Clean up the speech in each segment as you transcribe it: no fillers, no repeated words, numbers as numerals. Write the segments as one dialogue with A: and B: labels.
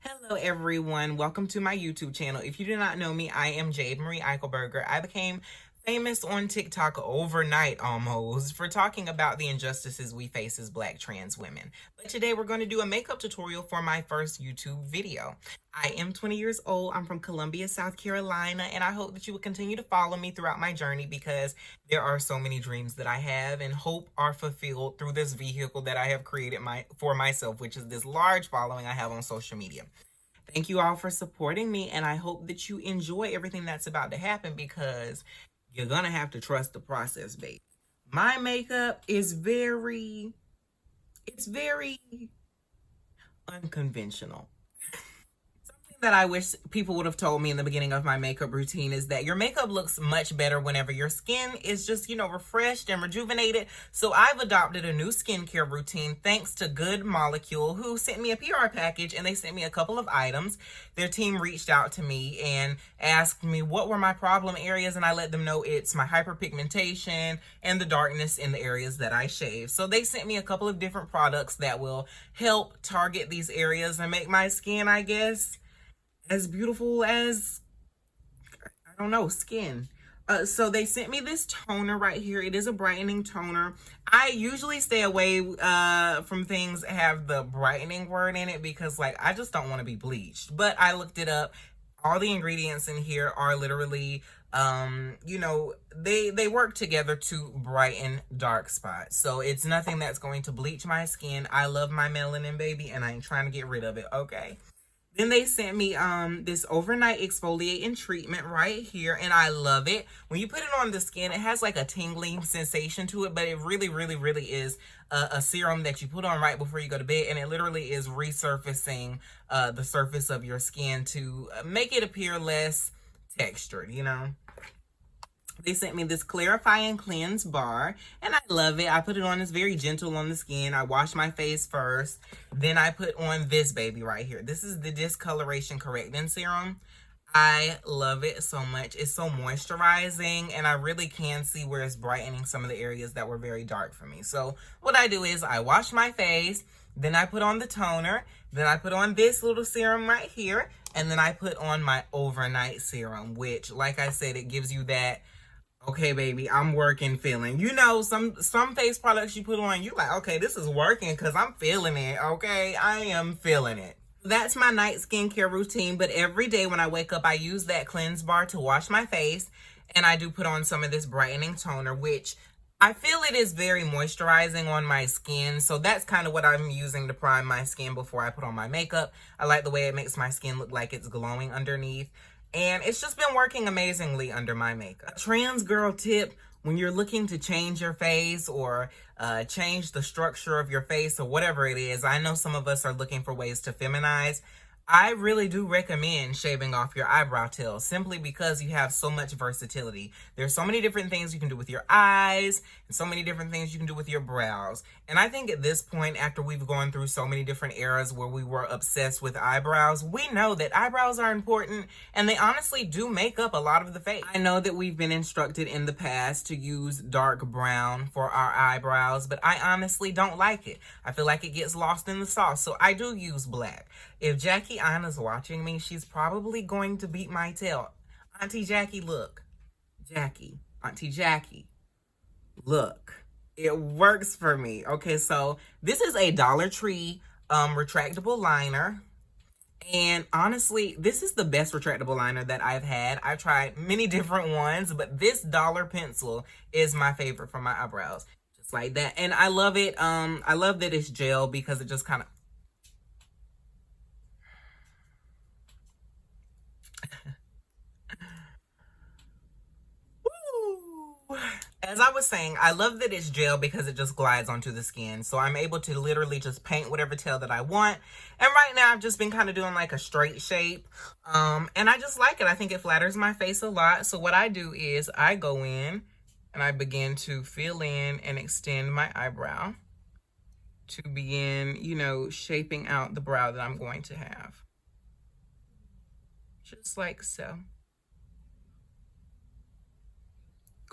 A: Hello everyone, welcome to my YouTube channel. If you do not know me, I am Jade Marie Eichelberger. I became famous on TikTok overnight almost for talking about the injustices we face as Black trans women. But today we're going to do a makeup tutorial for my first YouTube video. I am 20 years old, I'm from Columbia, South Carolina, and I hope that you will continue to follow me throughout my journey because there are so many dreams that I have and hope are fulfilled through this vehicle that I have created for myself, which is this large following I have on social media. Thank you all for supporting me, and I hope that you enjoy everything that's about to happen because you're gonna have to trust the process, babe. My makeup is it's very unconventional. That I wish people would have told me in the beginning of my makeup routine is that your makeup looks much better whenever your skin is just, refreshed and rejuvenated. So I've adopted a new skincare routine thanks to Good Molecule, who sent me a PR package and they sent me a couple of items. Their team reached out to me and asked me what were my problem areas, and I let them know it's my hyperpigmentation and the darkness in the areas that I shave. So they sent me a couple of different products that will help target these areas and make my skin, I guess, as beautiful as, I don't know, skin. So they sent me this toner right here. It is a brightening toner. I usually stay away from things that have the brightening word in it because, I just don't want to be bleached. But I looked it up. All the ingredients in here are literally, they work together to brighten dark spots. So it's nothing that's going to bleach my skin. I love my melanin, baby, and I ain't trying to get rid of it, okay? Then they sent me this overnight exfoliating treatment right here, and I love it. When you put it on the skin, it has like a tingling sensation to it, but it really, really, really is a serum that you put on right before you go to bed, and it literally is resurfacing the surface of your skin to make it appear less textured, They sent me this Clarify and Cleanse bar, and I love it. I put it on. It's very gentle on the skin. I wash my face first. Then I put on this baby right here. This is the Discoloration Correcting Serum. I love it so much. It's so moisturizing, and I really can see where it's brightening some of the areas that were very dark for me. So what I do is I wash my face, then I put on the toner, then I put on this little serum right here, and then I put on my overnight serum, which, like I said, it gives you that, okay, baby, I'm working feeling. Some face products you put on, you like, okay, this is working because I'm feeling it, okay? I am feeling it. That's my night skincare routine, but every day when I wake up, I use that cleanse bar to wash my face, and I do put on some of this brightening toner, which I feel it is very moisturizing on my skin, so that's kind of what I'm using to prime my skin before I put on my makeup. I like the way it makes my skin look like it's glowing underneath. And it's just been working amazingly under my makeup. A trans girl tip: when you're looking to change your face or change the structure of your face or whatever it is, I know some of us are looking for ways to feminize. I really do recommend shaving off your eyebrow tails simply because you have so much versatility. There's so many different things you can do with your eyes and so many different things you can do with your brows. And I think at this point, after we've gone through so many different eras where we were obsessed with eyebrows, we know that eyebrows are important and they honestly do make up a lot of the face. I know that we've been instructed in the past to use dark brown for our eyebrows, but I honestly don't like it. I feel like it gets lost in the sauce, so I do use black. If Jackie Anna's watching me, she's probably going to beat my tail. Auntie Jackie, look. Jackie, Auntie Jackie, look. It works for me. Okay, so this is a Dollar Tree retractable liner. And honestly, this is the best retractable liner that I've had. I've tried many different ones, but this dollar pencil is my favorite for my eyebrows. Just like that. And I love it. I love that it's gel because it just kind of... As I was saying, I love that it's gel because it just glides onto the skin. So I'm able to literally just paint whatever tail that I want. And right now I've just been kind of doing like a straight shape. And I just like it. I think it flatters my face a lot. So what I do is I go in and I begin to fill in and extend my eyebrow to begin, shaping out the brow that I'm going to have. Just like so.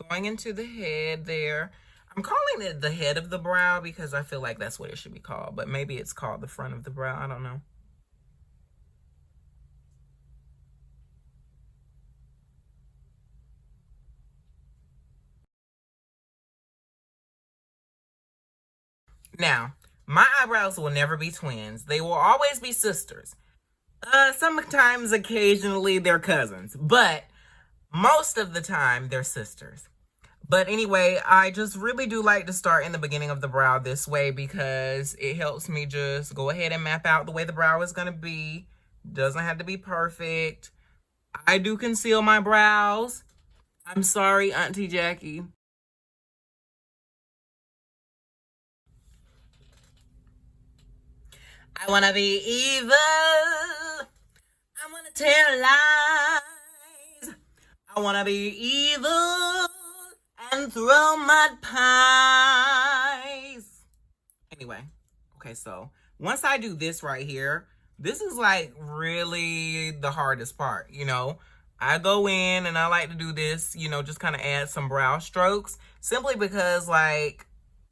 A: Going into the head there. I'm calling it the head of the brow because I feel like that's what it should be called, but maybe it's called the front of the brow. I don't know. Now, my eyebrows will never be twins. They will always be sisters. Sometimes, occasionally, they're cousins. But most of the time, they're sisters. But anyway, I just really do like to start in the beginning of the brow this way because it helps me just go ahead and map out the way the brow is going to be. Doesn't have to be perfect. I do conceal my brows. I'm sorry, Auntie Jackie. I want to be evil. I want to tell lies. I want to be evil and throw mud pies. Anyway, okay, so once I do this right here, this is like really the hardest part, you know. I go in and I like to do this, you know, just kind of add some brow strokes simply because like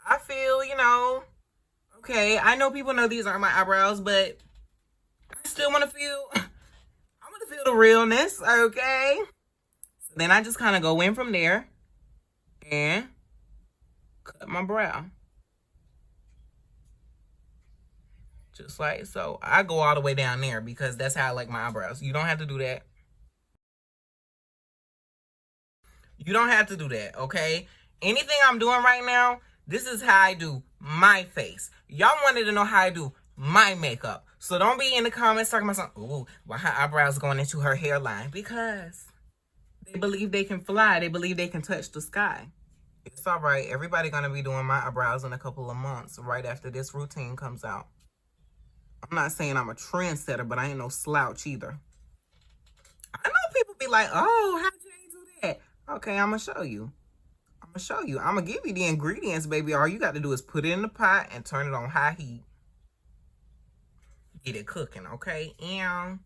A: I feel, you know, okay, I know people know these aren't my eyebrows, but I still want to feel, I want to feel the realness, okay? So then I just kind of go in from there and cut my brow. Just like so. I go all the way down there because that's how I like my eyebrows. You don't have to do that. You don't have to do that, okay? Anything I'm doing right now, this is how I do my face. Y'all wanted to know how I do my makeup. So don't be in the comments talking about something, ooh, why her eyebrows going into her hairline? Because they believe they can fly. They believe they can touch the sky. It's all right. Everybody going to be doing my eyebrows in a couple of months right after this routine comes out. I'm not saying I'm a trendsetter, but I ain't no slouch either. I know people be like, oh, how'd Jade do that? Okay, I'm going to show you. I'm going to give you the ingredients, baby. All you got to do is put it in the pot and turn it on high heat. Get it cooking, okay? And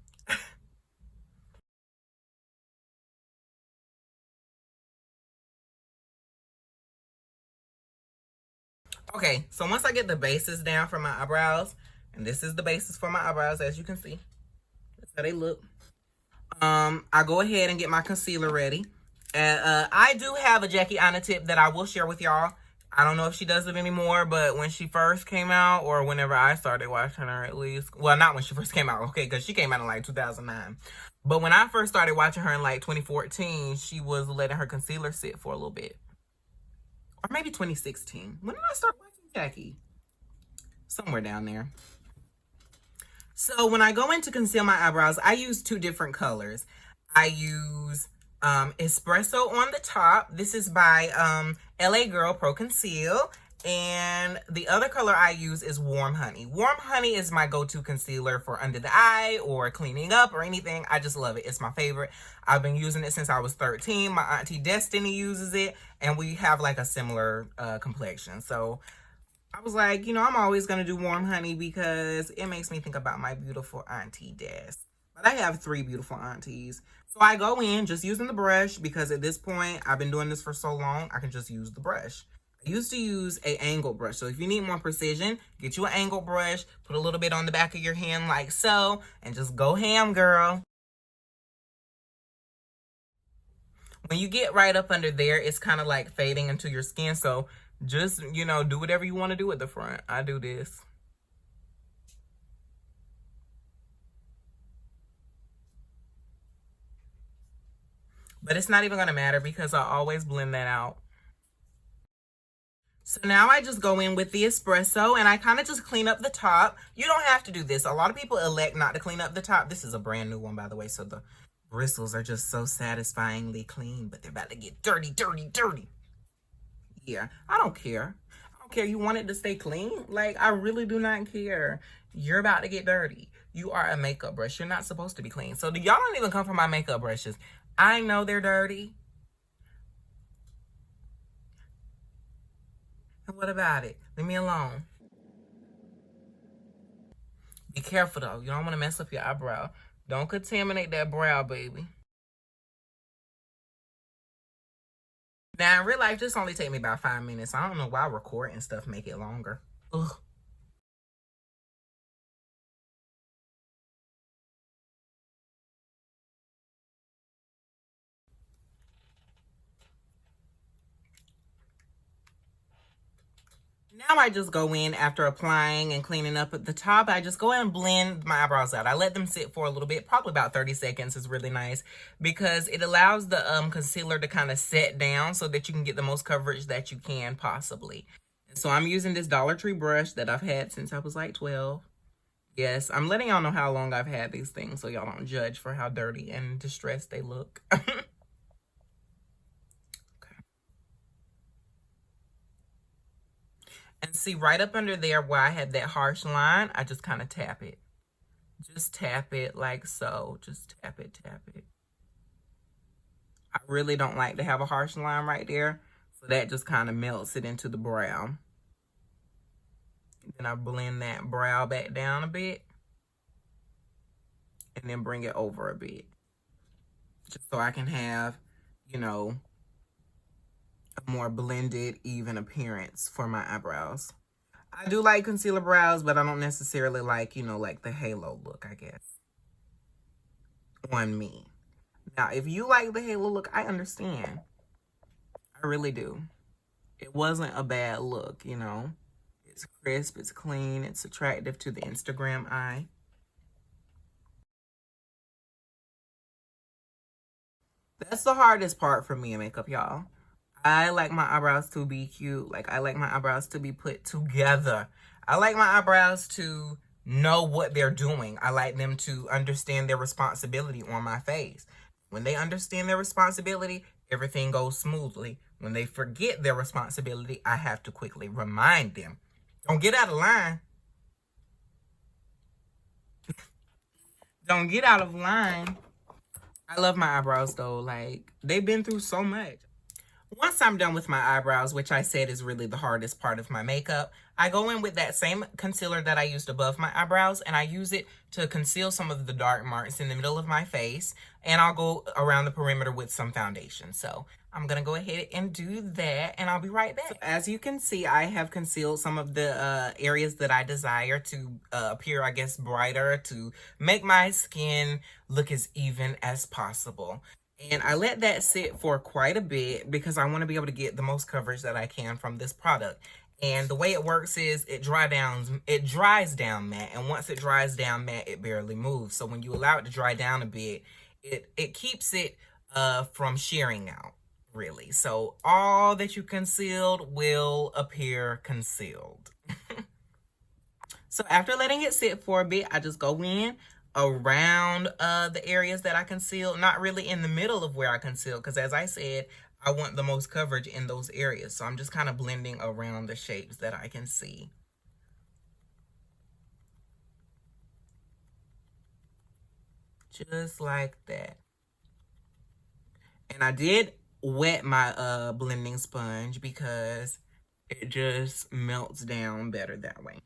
A: okay, so once I get the bases down for my eyebrows, and this is the basis for my eyebrows, as you can see. That's how they look. I go ahead and get my concealer ready. I do have a Jackie Aina tip that I will share with y'all. I don't know if she does it anymore, but when she first came out, or whenever I started watching her at least. Well, not when she first came out, okay, because she came out in like 2009. But when I first started watching her in like 2014, she was letting her concealer sit for a little bit. Or maybe 2016. When did I start watching Jackie? Somewhere down there. So when I go in to conceal my eyebrows, I use two different colors. I use Espresso on the top. This is by LA Girl Pro-conceal. And the other color I use is Warm Honey. Warm Honey is my go-to concealer for under the eye or cleaning up or anything. I just love it. It's my favorite. I've been using it since I was 13. My auntie Destiny uses it. And we have like a similar complexion. So I was like, you know, I'm always going to do Warm Honey because it makes me think about my beautiful auntie Des. But I have three beautiful aunties. So I go in just using the brush because at this point, I've been doing this for so long, I can just use the brush. I used to use an angled brush. So if you need more precision, get you an angled brush, put a little bit on the back of your hand like so, and just go ham, girl. When you get right up under there, it's kind of like fading into your skin. So just, you know, do whatever you want to do at the front. I do this. But it's not even going to matter because I always blend that out. So now I just go in with the espresso and I kind of just clean up the top. You don't have to do this. A lot of people elect not to clean up the top. This is a brand new one, by the way. So the bristles are just so satisfyingly clean, but they're about to get dirty, dirty, dirty. Yeah, I don't care. I don't care. You want it to stay clean? Like, I really do not care. You're about to get dirty. You are a makeup brush. You're not supposed to be clean. So y'all don't even come from my makeup brushes. I know they're dirty. And what about it? Leave me alone. Be careful though. You don't want to mess up your eyebrow. Don't contaminate that brow, baby. Now, in real life, this only take me about 5 minutes. I don't know why recording stuff make it longer. Ugh. Now I just go in after applying and cleaning up at the top. I just go in and blend my eyebrows out. I let them sit for a little bit, probably about 30 seconds is really nice because it allows the concealer to kind of set down so that you can get the most coverage that you can possibly. And so I'm using this Dollar Tree brush that I've had since I was like 12. Yes, I'm letting y'all know how long I've had these things so y'all don't judge for how dirty and distressed they look. And see, right up under there where I had that harsh line, I just kind of tap it. Just tap it like so. Just tap it, tap it. I really don't like to have a harsh line right there. So that just kind of melts it into the brow. Then I blend that brow back down a bit. And then bring it over a bit. Just so I can have, you know, a more blended, even appearance for my eyebrows. I do like concealer brows, but I don't necessarily like, you know, like the halo look, I guess, on me. Now, if you like the halo look, I understand. I really do. It wasn't a bad look, you know. It's crisp, it's clean, it's attractive to the Instagram eye. That's the hardest part for me in makeup, y'all. I like my eyebrows to be cute. Like, I like my eyebrows to be put together. I like my eyebrows to know what they're doing. I like them to understand their responsibility on my face. When they understand their responsibility, everything goes smoothly. When they forget their responsibility, I have to quickly remind them. Don't get out of line. Don't get out of line. I love my eyebrows though. Like, they've been through so much. Once I'm done with my eyebrows, which I said is really the hardest part of my makeup, I go in with that same concealer that I used above my eyebrows, and I use it to conceal some of the dark marks in the middle of my face, and I'll go around the perimeter with some foundation. So I'm going to go ahead and do that, and I'll be right back. So as you can see, I have concealed some of the areas that I desire to appear, I guess, brighter, to make my skin look as even as possible. And I let that sit for quite a bit because I want to be able to get the most coverage that I can from this product. And the way it works is it dries down matte. And once it dries down matte, it barely moves. So when you allow it to dry down a bit, it keeps it from shearing out, really. So all that you concealed will appear concealed. So after letting it sit for a bit, I just go in around the areas that I conceal, not really in the middle of where I conceal, because as I said, I want the most coverage in those areas. So I'm just kind of blending around the shapes that I can see. Just like that. And I did wet my blending sponge because it just melts down better that way.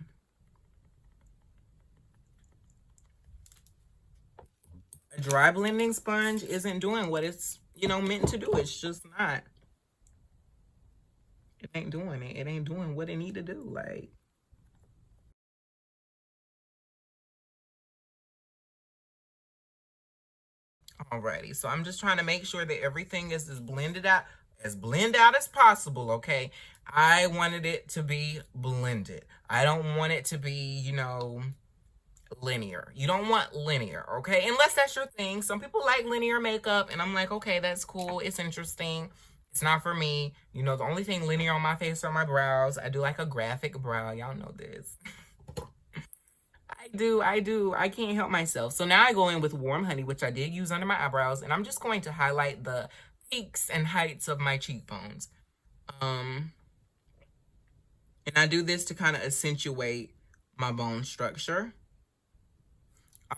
A: A dry blending sponge isn't doing what it's, you know, meant to do. It's just not. It ain't doing it. It ain't doing what it need to do. Like, alrighty. So I'm just trying to make sure that everything is as blended out as possible, okay? I wanted it to be blended. I don't want it to be, you know, linear. You don't want linear, okay? Unless that's your thing. Some people like linear makeup, and I'm like, okay, that's cool. It's interesting. It's not for me. You know, the only thing linear on my face are my brows. I do like a graphic brow. Y'all know this. I do. I can't help myself. So now I go in with Warm Honey, which I did use under my eyebrows, and I'm just going to highlight the peaks and heights of my cheekbones. And I do this to kind of accentuate my bone structure.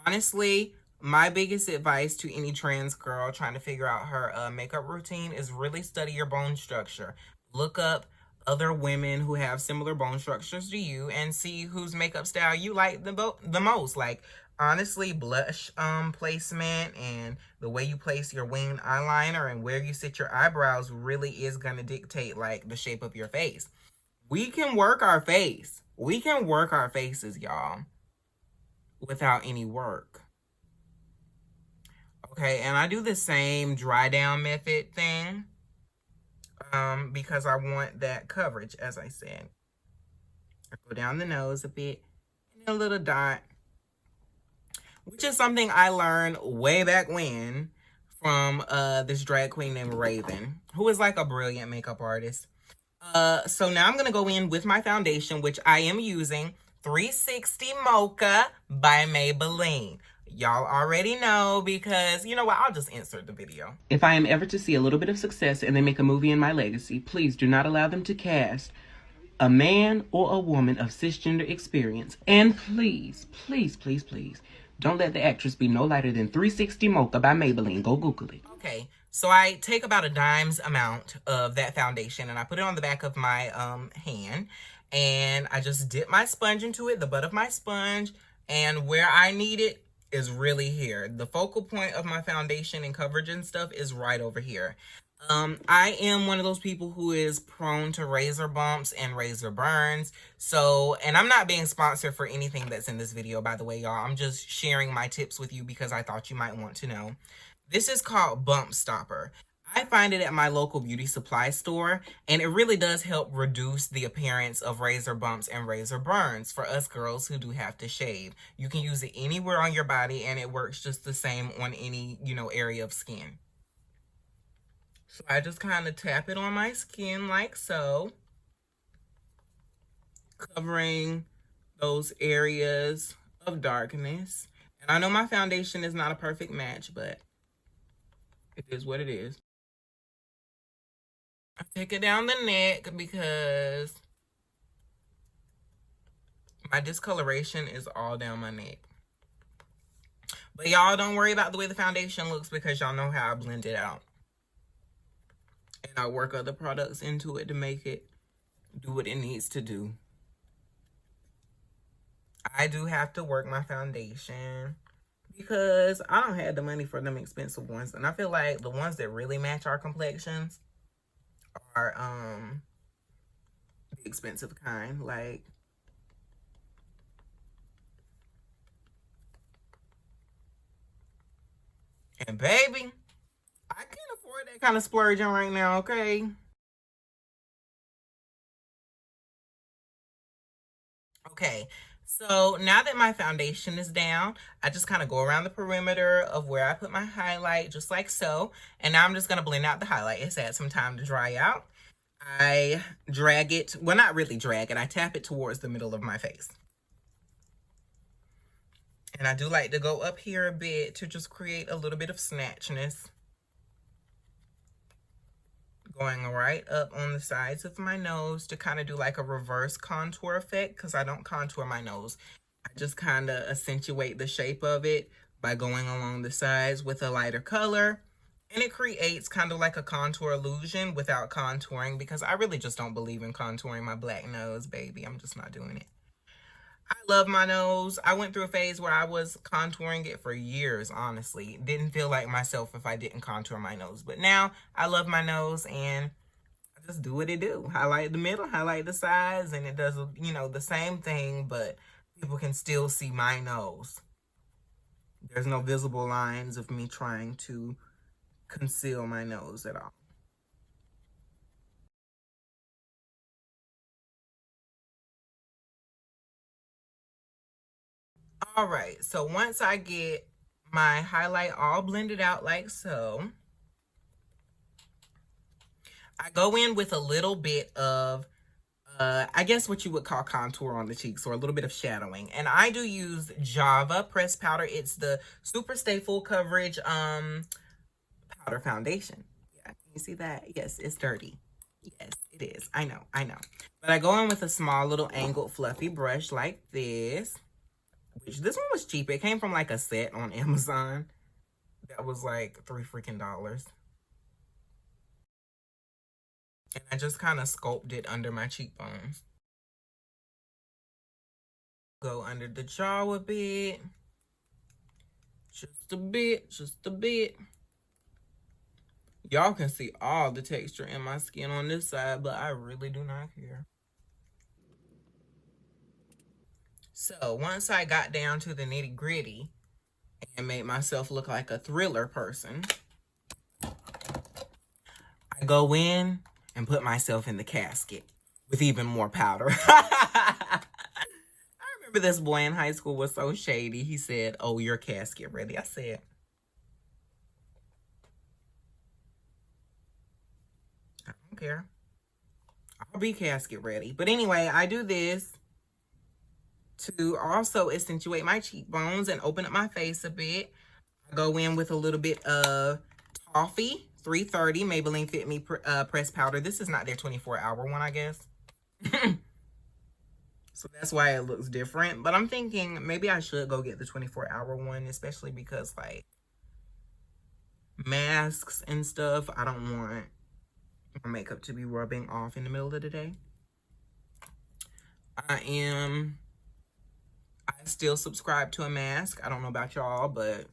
A: Honestly, my biggest advice to any trans girl trying to figure out her makeup routine is really study your bone structure. Look up other women who have similar bone structures to you and see whose makeup style you like the most. Like, honestly, blush placement and the way you place your winged eyeliner and where you sit your eyebrows really is going to dictate, like, the shape of your face. We can work our face. We can work our faces, y'all, without any work. Okay, and I do the same dry down method thing because I want that coverage, as I said. I go down the nose a bit, and a little dot, which is something I learned way back when from this drag queen named Raven, who is like a brilliant makeup artist. So now I'm gonna go in with my foundation, which I am using 360 Mocha by Maybelline. Y'all already know because, you know what, I'll just insert the video. If I am ever to see a little bit of success and they make a movie in my legacy, please do not allow them to cast a man or a woman of cisgender experience. And please, please, please, please, don't let the actress be no lighter than 360 Mocha by Maybelline. Go Google it. Okay, so I take about a dime's amount of that foundation and I put it on the back of my hand. And I just dip my sponge into it, the butt of my sponge. And where I need it is really here. The focal point of my foundation and coverage and stuff is right over here. I am one of those people who is prone to razor bumps and razor burns. So, and I'm not being sponsored for anything that's in this video, by the way, y'all. I'm just sharing my tips with you because I thought you might want to know. This is called Bump Stopper. I find it at my local beauty supply store, and it really does help reduce the appearance of razor bumps and razor burns for us girls who do have to shave. You can use it anywhere on your body, and it works just the same on any, you know, area of skin. So I just kind of tap it on my skin like so, covering those areas of darkness. And I know my foundation is not a perfect match, but it is what it is. I take it down the neck because my discoloration is all down my neck. But y'all don't worry about the way the foundation looks because y'all know how I blend it out. And I work other products into it to make it do what it needs to do. I do have to work my foundation because I don't have the money for them expensive ones. And I feel like the ones that really match our complexions are the expensive kind. Like, and baby, I can't afford that kind of splurging right now, okay? Okay, so now that my foundation is down, I just kind of go around the perimeter of where I put my highlight, just like so. And now I'm just going to blend out the highlight. It's had some time to dry out. I drag it, well, not really drag it. I tap it towards the middle of my face. And I do like to go up here a bit to just create a little bit of snatchness. Going right up on the sides of my nose to kind of do like a reverse contour effect because I don't contour my nose. I just kind of accentuate the shape of it by going along the sides with a lighter color. And it creates kind of like a contour illusion without contouring because I really just don't believe in contouring my black nose, baby. I'm just not doing it. I love my nose. I went through a phase where I was contouring it for years, honestly. Didn't feel like myself if I didn't contour my nose. But now I love my nose and I just do what it do. Highlight the middle, highlight the sides, and it does, you know, the same thing, but people can still see my nose. There's no visible lines of me trying to conceal my nose at all. All right, so once I get my highlight all blended out like so, I go in with a little bit of, I guess what you would call contour on the cheeks or a little bit of shadowing. And I do use Java pressed powder. It's the Super Stay Full Coverage powder foundation. Yeah, can you see that? Yes, it's dirty. Yes, it is. I know. But I go in with a small little angled fluffy brush like this. Which this one was cheap. It came from like a set on Amazon. That was like $3 freaking. And I just kind of sculpted it under my cheekbones. Go under the jaw a bit. Just a bit, just a bit. Y'all can see all the texture in my skin on this side, but I really do not care. So once I got down to the nitty gritty and made myself look like a thriller person, I go in and put myself in the casket, with even more powder. I remember this boy in high school was so shady. He said, "Oh, your casket ready." I said, I don't care. I'll be casket ready. But anyway, I do this to also accentuate my cheekbones and open up my face a bit. I go in with a little bit of Toffee 330 Maybelline Fit Me pressed powder. This is not their 24-hour one, I guess. So that's why it looks different. But I'm thinking maybe I should go get the 24-hour one, especially because, like, masks and stuff, I don't want my makeup to be rubbing off in the middle of the day. I still subscribe to a mask. I don't know about y'all, but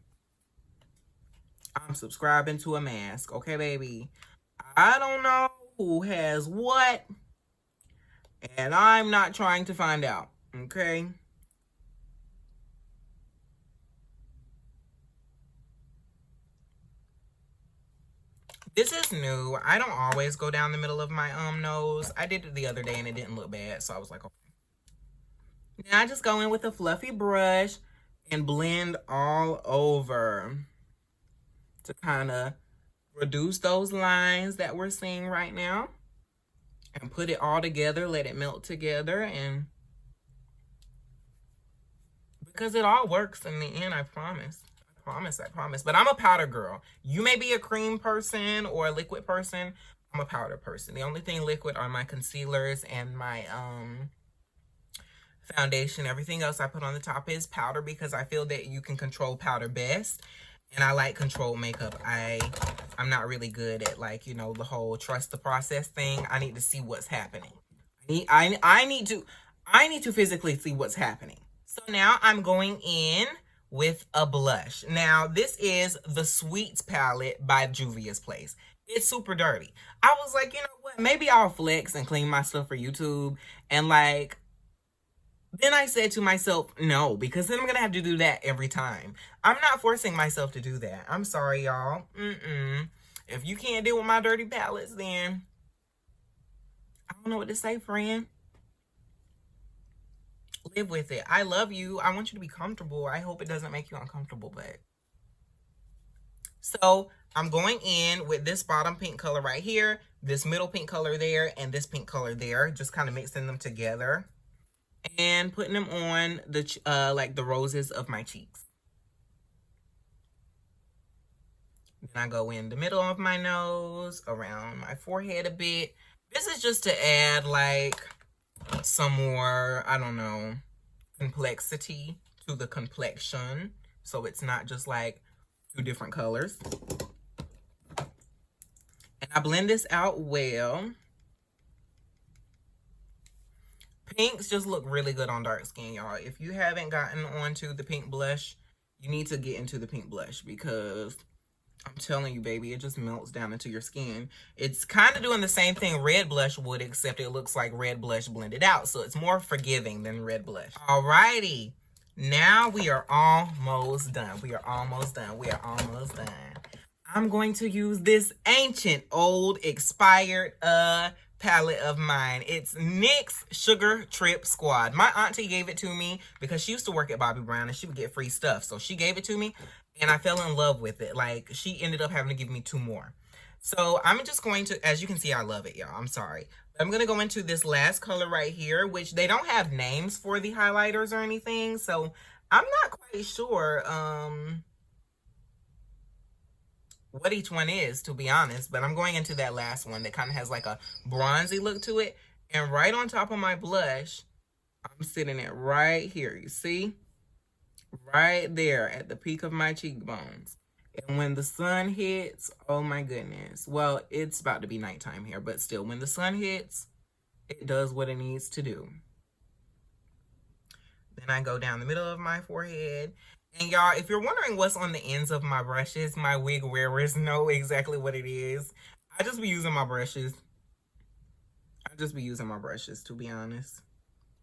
A: I'm subscribing to a mask. Okay, baby? I don't know who has what, and I'm not trying to find out. Okay? This is new. I don't always go down the middle of my nose. I did it the other day and it didn't look bad, so I was like, okay. Now I just go in with a fluffy brush and blend all over to kind of reduce those lines that we're seeing right now and put it all together, let it melt together, and because it all works in the end, I promise. I promise. But I'm a powder girl. You may be a cream person or a liquid person. I'm a powder person. The only thing liquid are my concealers and my foundation. Everything else I put on the top is powder because I feel that you can control powder best. And I like controlled makeup. I'm not really good at, like, you know, the whole trust the process thing. I need to see what's happening. I need to physically see what's happening. So now I'm going in with a blush. Now, this is the Sweets palette by Juvia's Place. It's super dirty. I was like, you know what? Maybe I'll flex and clean my stuff for YouTube. And, like, then I said to myself, no, because then I'm going to have to do that every time. I'm not forcing myself to do that. I'm sorry, y'all. If you can't deal with my dirty palettes, then I don't know what to say, friend. Live with it. I love you. I want you to be comfortable. I hope it doesn't make you uncomfortable, but so I'm going in with this bottom pink color right here, this middle pink color there, and this pink color there, just kind of mixing them together and putting them on the like the roses of my cheeks. Then I go in the middle of my nose, around my forehead a bit. This is just to add, like, some more, I don't know, complexity to the complexion, so it's not just like two different colors. And I blend this out well. Pinks just look really good on dark skin, y'all. If you haven't gotten onto the pink blush, you need to get into the pink blush because I'm telling you, baby, it just melts down into your skin. It's kind of doing the same thing red blush would, except it looks like red blush blended out. So it's more forgiving than red blush. Alrighty. Now we are almost done. We are almost done. We are almost done. I'm going to use this ancient, old, expired palette of mine. It's NYX Sugar Trip Squad. My auntie gave it to me because she used to work at Bobbi Brown and she would get free stuff. So she gave it to me. And I fell in love with it. Like, she ended up having to give me 2 more. So I'm just going to, as you can see, I love it, y'all. I'm sorry. But I'm going to go into this last color right here, which they don't have names for the highlighters or anything. So I'm not quite sure what each one is, to be honest. But I'm going into that last one that kind of has like a bronzy look to it. And right on top of my blush, I'm sitting it right here. You see? Right there at the peak of my cheekbones. And when the sun hits, oh my goodness. Well, it's about to be nighttime here, but still, when the sun hits, it does what it needs to do. Then I go down the middle of my forehead. And y'all, if you're wondering what's on the ends of my brushes, my wig wearers know exactly what it is. I just be using my brushes. To be honest.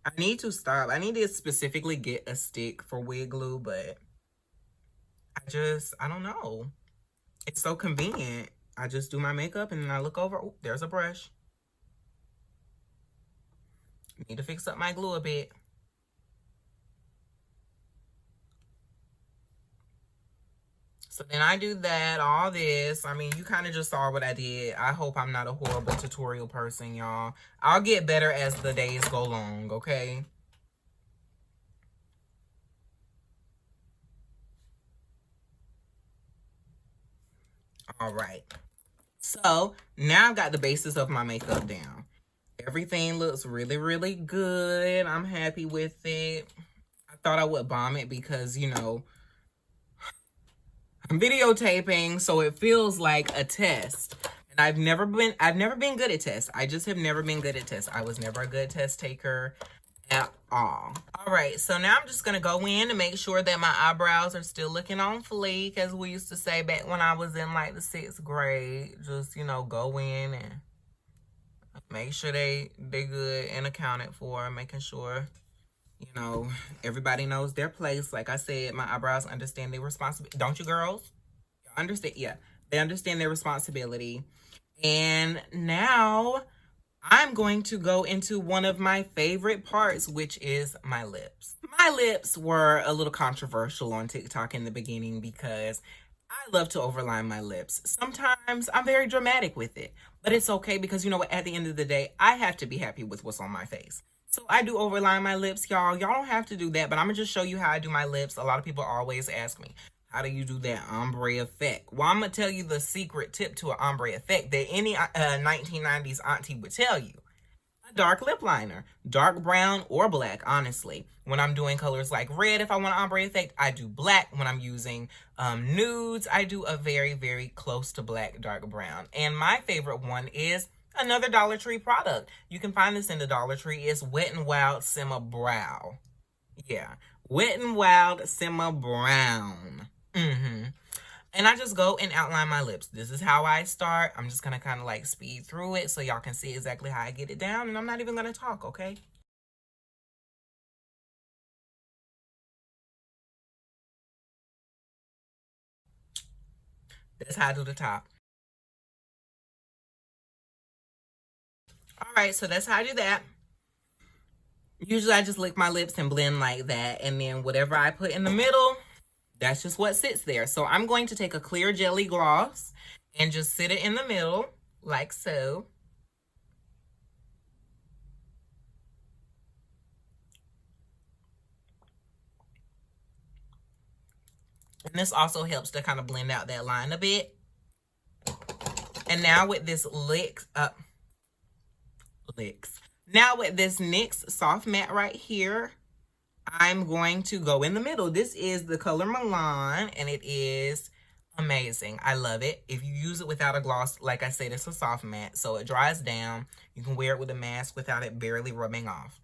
A: I need to stop. I need to specifically get a stick for wig glue, but I don't know. It's so convenient. I just do my makeup and then I look over. Oh, there's a brush. And then I go in with a little bit of Jade Eichelberger. This is just to add, like, some more, I don't know, complexity to the complexion. So it's not just like two different colors. You need to get into the pink blush because I'm telling you, baby, it just melts down into your skin. It's more forgiving than red blush. Need to fix up my glue a bit. So then I do that, all this. I mean, you kind of just saw what I did. I hope I'm not a horrible tutorial person, y'all. I'll get better as the days go along, okay? All right. So now I've got the basis of my makeup down. Everything looks really, really good. I'm happy with it. I thought I would bomb it because, you know, I'm videotaping, so it feels like a test. And I've never been good at tests. I just have never been good at tests. I was never a good test taker at all. All right, so now I'm just gonna go in and make sure that my eyebrows are still looking on fleek, as we used to say back when I was in like the 6th grade. Just, you know, go in and make sure they good and accounted for, making sure, you know, everybody knows their place. Like I said, my eyebrows understand their responsibility. Don't you, girls? Understand? Yeah, they understand their responsibility. And now I'm going to go into one of my favorite parts, which is my lips. My lips were a little controversial on TikTok in the beginning because I love to overline my lips. Sometimes I'm very dramatic with it, but it's okay because, you know what, at the end of the day, I have to be happy with what's on my face. So I do overline my lips, y'all. Y'all don't have to do that, but I'm gonna just show you how I do my lips. A lot of people always ask me, how do you do that ombre effect? Well, I'm gonna tell you the secret tip to an ombre effect that any 1990s auntie would tell you. A dark lip liner, dark brown or black, honestly. When I'm doing colors like red, if I want an ombre effect, I do black. When I'm using nudes, I do a very, very close to black, dark brown. And my favorite one is another Dollar Tree product. You can find this in the Dollar Tree. It's WetN'Wild Simma Brow. Yeah, WetN'Wild Simma Brown. And I just go and outline my lips. This is how I start. I'm just gonna kind of like speed through it so y'all can see exactly how I get it down. And I'm not even gonna talk, okay? That's how I do the top. All right, so that's how I do that. Usually I just lick my lips and blend like that. And then whatever I put in the middle, that's just what sits there. So I'm going to take a clear jelly gloss and just sit it in the middle like so. And this also helps to kind of blend out that line a bit. And now with this now with this NYX soft matte right here, I'm going to go in the middle. This is the color Milan, and it is amazing. I love it. If you use it without a gloss, like I said, it's a soft matte, so it dries down. You can wear it with a mask without it barely rubbing off.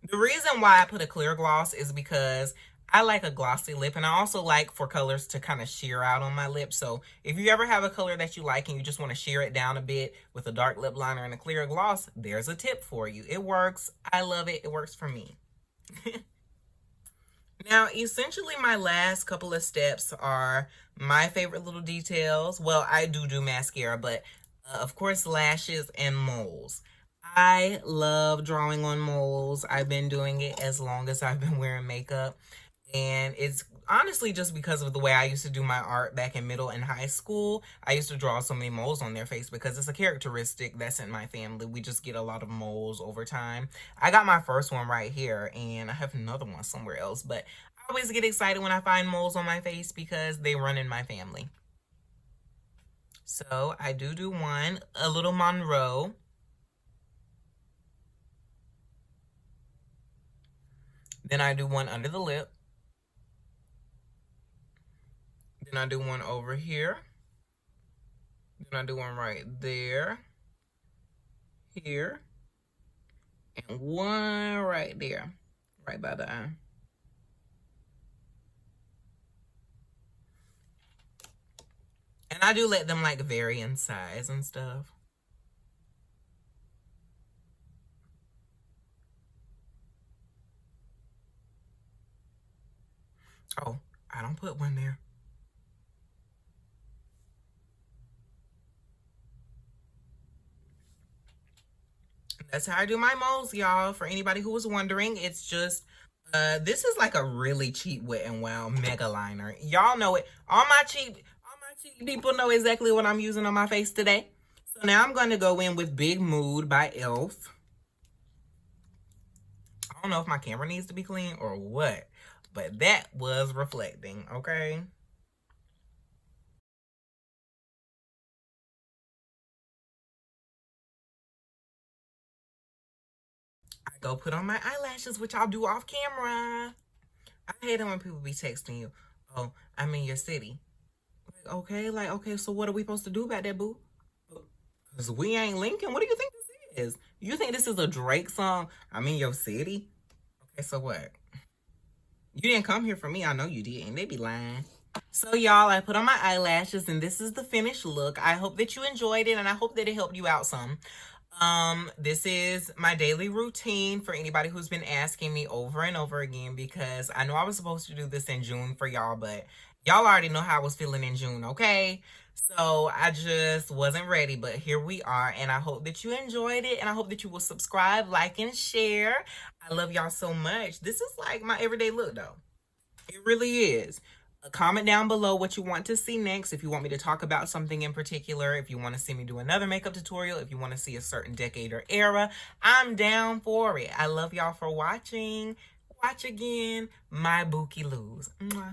A: The reason why I put a clear gloss is because I like a glossy lip, and I also like for colors to kind of sheer out on my lips. So if you ever have a color that you like and you just want to sheer it down a bit with a dark lip liner and a clear gloss, there's a tip for you. It works. I love it. It works for me. Now, essentially, my last couple of steps are my favorite little details. Well, I do mascara, but of course, lashes and moles. I love drawing on moles. I've been doing it as long as I've been wearing makeup. And it's honestly just because of the way I used to do my art back in middle and high school. I used to draw so many moles on their face because it's a characteristic that's in my family. We just get a lot of moles over time. I got my first one right here, and I have another one somewhere else. But I always get excited when I find moles on my face because they run in my family. So I do one, a little Monroe. Then I do one under the lip. Then I do one over here. Then I do one right there, here, and one right there, right by the eye. And And I do let them like vary in size and stuff. Oh, I don't put one there. That's how I do my moles, y'all. For anybody who was wondering, it's just this is like a really cheap Wet n Wild mega liner. Y'all know it. All my cheap people know exactly what I'm using on my face today. So now I'm gonna go in with Big Mood by E.L.F. I don't know if my camera needs to be clean or what, but that was reflecting, okay? I go put on my eyelashes, which I'll do off camera. I hate it when people be texting you, oh, I'm in your city. Like, okay, so what are we supposed to do about that, boo? Because we ain't Lincoln. What do you think this is? You think this is a Drake song? I'm in your city? Okay, so what? You didn't come here for me. I know you didn't. They be lying. So, y'all, I put on my eyelashes, and this is the finished look. I hope that you enjoyed it, and I hope that it helped you out some. This is my daily routine for anybody who's been asking me over and over again, because I know I was supposed to do this in June for y'all, but y'all already know how I was feeling in June, okay? So I just wasn't ready, but here we are, and I hope that you enjoyed it, and I hope that you will subscribe, like, and share. I love y'all so much. This is like my everyday look, though. It really is. Comment down below what you want to see next. If you want me to talk about something in particular, if you want to see me do another makeup tutorial, if you want to see a certain decade or era, I'm down for it. I love y'all for watching. Watch again. My Bookie-loos. Mwah.